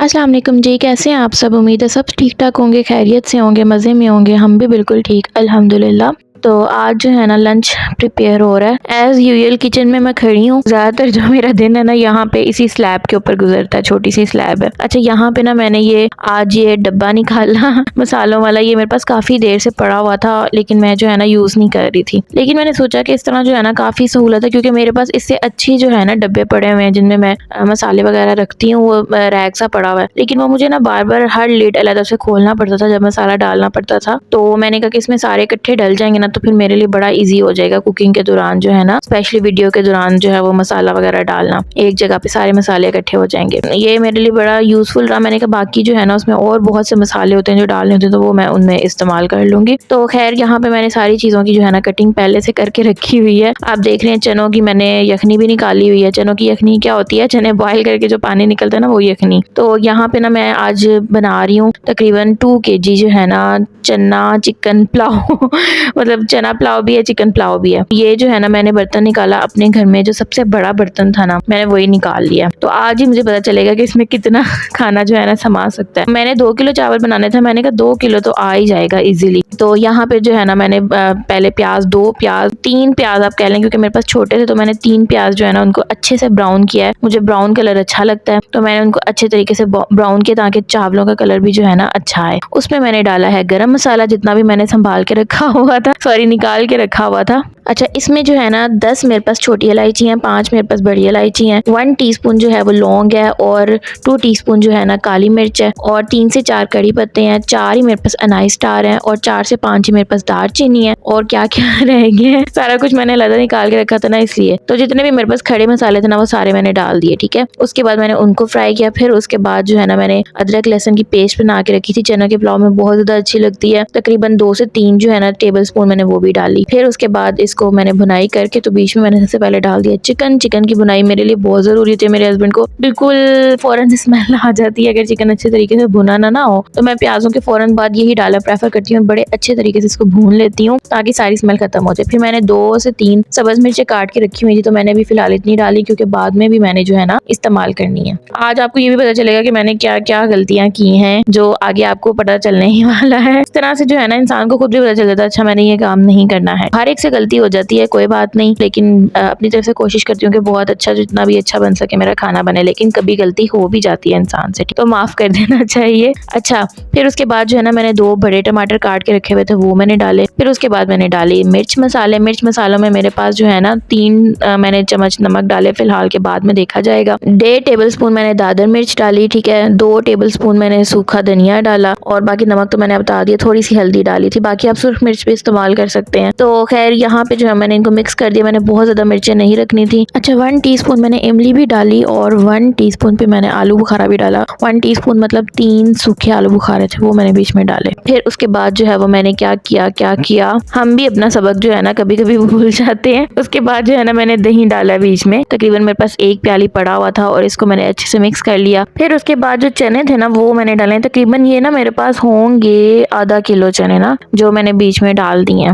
अस्सलाम वालेकुम जी, कैसे हैं आप सब? उम्मीद है सब ठीक-ठाक होंगे, खैरियत से होंगे, मज़े में होंगे। हम भी बिल्कुल ठीक अल्हम्दुलिल्लाह। तो आज जो है ना लंच प्रिपेयर हो रहा है। एज़ यूजुअल किचन में मैं खड़ी हूँ। ज़्यादातर जो मेरा दिन है ना यहाँ पे इसी स्लैब के ऊपर गुज़रता है, छोटी-सी स्लैब है। अच्छा, यहाँ पे ना मैंने ये आज ये डब्बा निकाला मसालों वाला, ये मेरे पास काफ़ी देर से पड़ा हुआ था, लेकिन मैं जो है ना यूज़ नहीं कर रही थी। लेकिन मैंने सोचा कि इस तरह जो है ना काफ़ी सहूलत है, क्योंकि मेरे पास इससे अच्छी जो है ना डब्बे पड़े हुए हैं जिनमें मैं मसाले वगैरह रखती हूँ, वो रैक सा पड़ा हुआ है। लेकिन वो मुझे ना बार-बार हर लिड अलग से खोलना पड़ता था जब मसाला डालना पड़ता था। तो मैंने कहा कि इसमें सारे इकट्ठे डल जाएँगे ना, तो फिर मेरे लिए बड़ा ईज़ी हो जाएगा कुकिंग के दौरान जो है ना, स्पेशली वीडियो के दौरान जो है वो मसाला वगैरह डालना। एक जगह पे सारे मसाले इकट्ठे हो जाएँगे। ये मेरे लिए बड़ा यूज़फुल रहा। मैंने कहा बाकी जो है ना उसमें और बहुत से मसाले होते हैं जो डालने होते हैं, तो वो मैं उनमें इस्तेमाल कर लूँगी। तो ख़ैर यहाँ पे मैंने सारी चीज़ों की जो है ना कटिंग पहले से करके रखी हुई है। आप देख रहे हैं चनों की मैंने यखनी भी निकाली हुई है। चनों की यखनी क्या होती है? चने बॉयल करके जो पानी निकलता है ना, वो यखनी। तो यहाँ पे ना मैं आज बना रही हूँ तकरीबन 2 केजी जो है ना चना चिकन पुलाव मतलब चना पुलाव भी है, चिकन पुलाव भी है। ये जो है ना मैंने बर्तन निकाला अपने घर में, जो सबसे बड़ा बर्तन था ना मैंने वही निकाल लिया। तो आज ही मुझे पता चलेगा कि इसमें कितना खाना जो है ना समा सकता है। मैंने 2 किलो चावल बनाने थे, मैंने कहा 2 किलो तो आ ही जाएगा इजीली। तो यहाँ पे जो है ना मैंने पहले प्याज, 2 प्याज, 3 प्याज आप कह लें, क्योंकि मेरे पास छोटे थे तो मैंने 3 प्याज जो है ना उनको अच्छे से ब्राउन किया है। मुझे ब्राउन कलर अच्छा लगता है, तो मैंने उनको अच्छे तरीके से ब्राउन किया ताकि चावलों का कलर भी जो है ना अच्छा आए। उसमें मैंने डाला है गरम मसाला, जितना भी मैंने संभाल के रखा हुआ था, सॉरी निकाल के रखा हुआ था। अच्छा, इसमें जो है ना 10 मेरे पास छोटी इलायची हैं, 5 मेरे पास बड़ी इलायची हैं, 1 टीस्पून जो है वो लौंग है, और 2 टीस्पून जो है ना काली मिर्च है, और 3 से 4 कड़ी पत्ते हैं, 4 ही मेरे पास अनाई स्टार हैं, और 4 से 5 ही मेरे पास दालचीनी है। और क्या क्या रह गया है, सारा कुछ मैंने अलग निकाल के रखा था ना, इसलिए। तो जितने भी मेरे पास खड़े मसाले थे ना वो सारे मैंने डाल दिए, ठीक है। उसके बाद मैंने उनको फ्राई किया। फिर उसके बाद जो है ना मैंने अदरक लहसुन की पेस्ट बना के रखी थी, चना के पुलाव में बहुत ज्यादा अच्छी लगती है। तकरीबन 2 से 3 जो है ना टेबल स्पून मैंने वो भी डाली। फिर उसके बाद इसको मैंने भुनाई करके, तो बीच में मैंने सबसे पहले डाल दिया चिकन। चिकन की भुनाई मेरे लिए बहुत जरूरी होती है। मेरे हस्बैंड को बिल्कुल फौरन से स्मेल आ जाती है अगर चिकन अच्छे तरीके से भुना ना हो। तो मैं प्याजों के फौरन बाद यही डालना प्रेफर करती हूँ, बड़े अच्छे तरीके से इसको भून लेती हूँ ताकि सारी स्मेल खत्म हो जाए। फिर मैंने 2 से 3 सब्ज मिर्चें काट के रखी हुई थी, तो मैंने भी फिलहाल इतनी डाली क्योंकि बाद में भी मैंने जो है ना इस्तेमाल करनी है। आज आपको ये भी पता चलेगा कि मैंने क्या क्या गलतियां की हैं, जो आगे आपको पता चलने ही वाला है। इस तरह से जो है ना इंसान को खुद भी पता चल जाता है, अच्छा मैंने ये काम नहीं करना है। हर एक से गलती हो जाती है, कोई बात नहीं, लेकिन अपनी तरफ से कोशिश करती हूँ कि बहुत अच्छा, जितना भी अच्छा बन सके मेरा खाना बने। लेकिन कभी गलती हो भी जाती है इंसान से, तो माफ कर देना चाहिए। अच्छा, फिर उसके बाद जो है ना मैंने 2 बड़े टमाटर काट के रखे हुए थे, वो मैंने डाले। फिर उसके बाद मैंने डाली मिर्च मसाले। मिर्च मसालों में मेरे पास जो है ना 3 मैंने चम्मच नमक डाले फिलहाल, के बाद में देखा जाएगा। 1.5 टेबल स्पून मैंने दादर मिर्च डाली, ठीक है। 2 टेबल स्पून मैंने सूखा धनिया डाला, और बाकी नमक तो मैंने बता दिया। थोड़ी सी हल्दी डाली थी, बाकी आप सुर्ख मिर्च भी इस्तेमाल कर सकते हैं। तो खैर यहाँ पे जो है मैंने इनको मिक्स कर दिया। मैंने बहुत ज्यादा मिर्चें नहीं रखनी थी। अच्छा, 1 टीस्पून मैंने इमली भी डाली, और 1 टीस्पून पे मैंने आलू बुखारा भी डाला। 1 टीस्पून मतलब 3 सूखे आलू बुखारे थे, वो मैंने बीच में डाले। फिर उसके बाद जो है वो मैंने क्या किया, हम भी अपना सबक जो है ना कभी कभी भूल जाते हैं। उसके बाद जो है ना मैंने दही डाला बीच में, तकरीबन मेरे पास 1 प्याली पड़ा हुआ था, और इसको मैंने अच्छे से मिक्स कर लिया। फिर उसके बाद जो चने थे ना वो मैंने डाले। तकरीबन ये ना मेरे पास होंगे आधा किलो चने ना, जो मैंने बीच में डाल दिए हैं।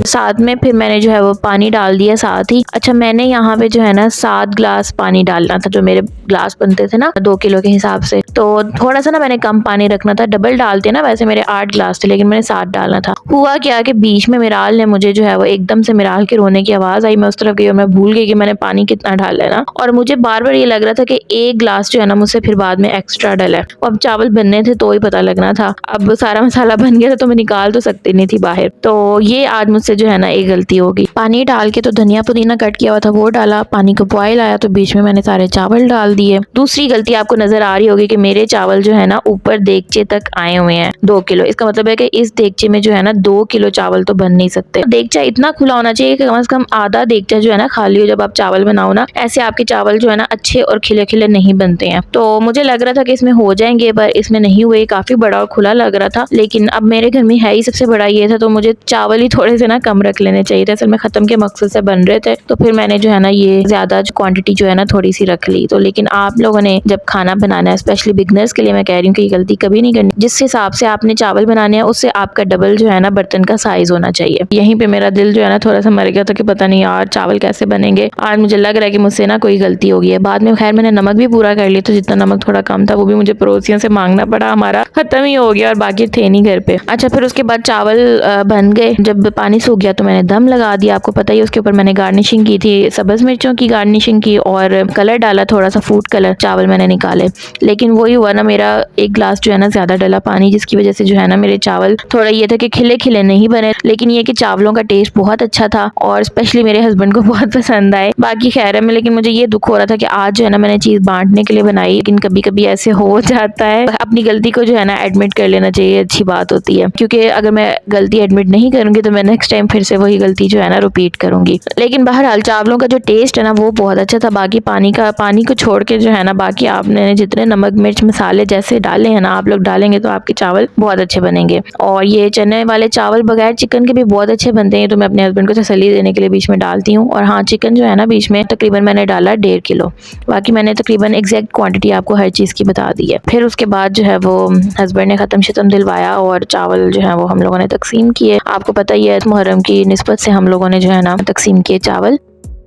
साथ में फिर मैंने जो है वो पानी डाल दिया साथ ही। अच्छा, मैंने यहाँ पे जो है ना 7 ग्लास पानी डालना था, जो मेरे ग्लास बनते थे ना 2 किलो के हिसाब से। तो थोड़ा सा ना मैंने कम पानी रखना था, डबल डालते ना, वैसे मेरे 8 ग्लास थे लेकिन मैंने 7 डालना था। हुआ क्या कि बीच में मिराल ने मुझे जो है वो एकदम से मिराल के रोने की आवाज आई। मैं उस तरफ गई और मैं भूल गई कि मैंने पानी कितना डाला है ना, और मुझे बार बार ये लग रहा था कि 1 ग्लास जो है ना मुझसे फिर बाद में एक्स्ट्रा डला है। अब चावल बनने थे तो ही पता लगना था। अब सारा मसाला बन गया था तो मैं निकाल तो सकती नहीं थी बाहर। तो ये आज मुझसे जो है ना एक गलती होगी। पानी डाल के तो धनिया पुदीना कट किया हुआ था वो डाला, पानी को बॉयल आया तो बीच में मैंने सारे चावल डाल दिए। दूसरी गलती आपको नजर आ रही होगी कि मेरे चावल जो है ना ऊपर देगचे तक आए हुए हैं 2 किलो। इसका मतलब है कि इस देगचे में जो है ना 2 किलो चावल तो बन नहीं सकते। देगचा इतना खुला होना चाहिए कि कम से कम आधा देगचा जो है ना खाली हो जब आप चावल बनाओ ना, ऐसे आपके चावल जो है ना अच्छे और खिले खिले नहीं बनते हैं। तो मुझे लग रहा था कि इसमें हो जाएंगे, पर इसमें नहीं हुए। काफी बड़ा और खुला लग रहा था, लेकिन अब मेरे घर में है ही सबसे बड़ा ये था, तो मुझे चावल ही थोड़े से ना कम रख लेने चाहिए थे। असल में ख़त्म के मकसद से बन रहे थे, तो फिर मैंने जो है ना ये ज़्यादा क्वांटिटी जो है ना थोड़ी सी रख ली। तो लेकिन आप लोगों ने जब खाना बनाना है, स्पेशली बिगनर्स के लिए मैं कह रही हूँ कि ये गलती कभी नहीं करनी। जिस हिसाब से आपने चावल बनाने हैं उससे आपका डबल जो है ना बर्तन का साइज होना चाहिए। यहीं पे मेरा दिल जो है ना थोड़ा सा मर गया था कि पता नहीं यार चावल कैसे बनेंगे। आज मुझे लग रहा है कि मुझसे ना कोई गलती हो गई है। बाद में खैर मैंने नमक भी पूरा कर लिया, तो जितना नमक थोड़ा कम था वो भी मुझे पड़ोसियों से मांगना पड़ा, हमारा खत्म ही हो गया और बाकी थे नहीं घर पे। अच्छा, फिर उसके बाद चावल बन गए। जब पानी सूख गया तो मैंने दम लगा दिया। आपको पता ही, उसके ऊपर मैंने गार्निशिंग की थी, सब्ज मिर्चों की गार्निशिंग की और कलर डाला, थोड़ा सा फूड कलर। चावल मैंने निकाले, लेकिन वही हुआ ना, मेरा एक गिलास जो है ना ज्यादा डला पानी, जिसकी वजह से जो है ना मेरे चावल थोड़ा ये था कि खिले खिले नहीं बने, लेकिन ये कि चावलों का टेस्ट बहुत अच्छा था और स्पेशली मेरे हस्बैंड को बहुत पसंद आए। बाकी खैर है, लेकिन मुझे ये दुख हो रहा था कि आज जो है ना मैंने चीज बांटने के लिए बनाई, लेकिन कभी कभी ऐसे हो जाता है। अपनी गलती को जो है ना एडमिट कर लेना चाहिए, अच्छी बात होती है, क्योंकि अगर मैं गलती एडमिट नहीं करूंगी तो मैं नेक्स्ट टाइम फिर से वही गलती जो है ना रिपीट करूंगी। लेकिन बहरहाल चावलों का जो टेस्ट है ना वो बहुत अच्छा था। बाकी पानी को छोड़ के जो है ना, बाकी आपने जितने नमक मिर्च मसाले जैसे डाले हैं ना, आप लोग डालेंगे तो आपके चावल बहुत अच्छे बनेंगे। और ये चने वाले चावल बगैर चिकन के भी बहुत अच्छे बनते हैं, तो मैं अपने हस्बैंड को तसल्ली देने के लिए बीच में डालती हूँ। और हाँ, चिकन जो है ना बीच में तकरीबन मैंने डाला 1.5 किलो। बाकी मैंने तकरीबन एग्जैक्ट क्वांटिटी आपको हर चीज़ की बता दी है। फिर उसके बाद जो है वो हस्बैंड ने ख़त्म शतम दिलवाया और चावल जो है वो हम लोगों ने तकसीम किए। आपको पता ही है मुहर्रम की निस्बत से हम लोगों ने जो है ना तकसीम किए चावल।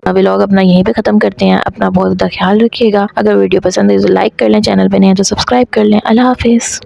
व्लॉग अपना यहीं पे ख़त्म करते हैं। अपना बहुत ज़्यादा ख्याल रखिएगा। अगर वीडियो पसंद है तो लाइक कर लें, चैनल पे नहीं है तो सब्सक्राइब कर लें। अल्लाह हाफिज़।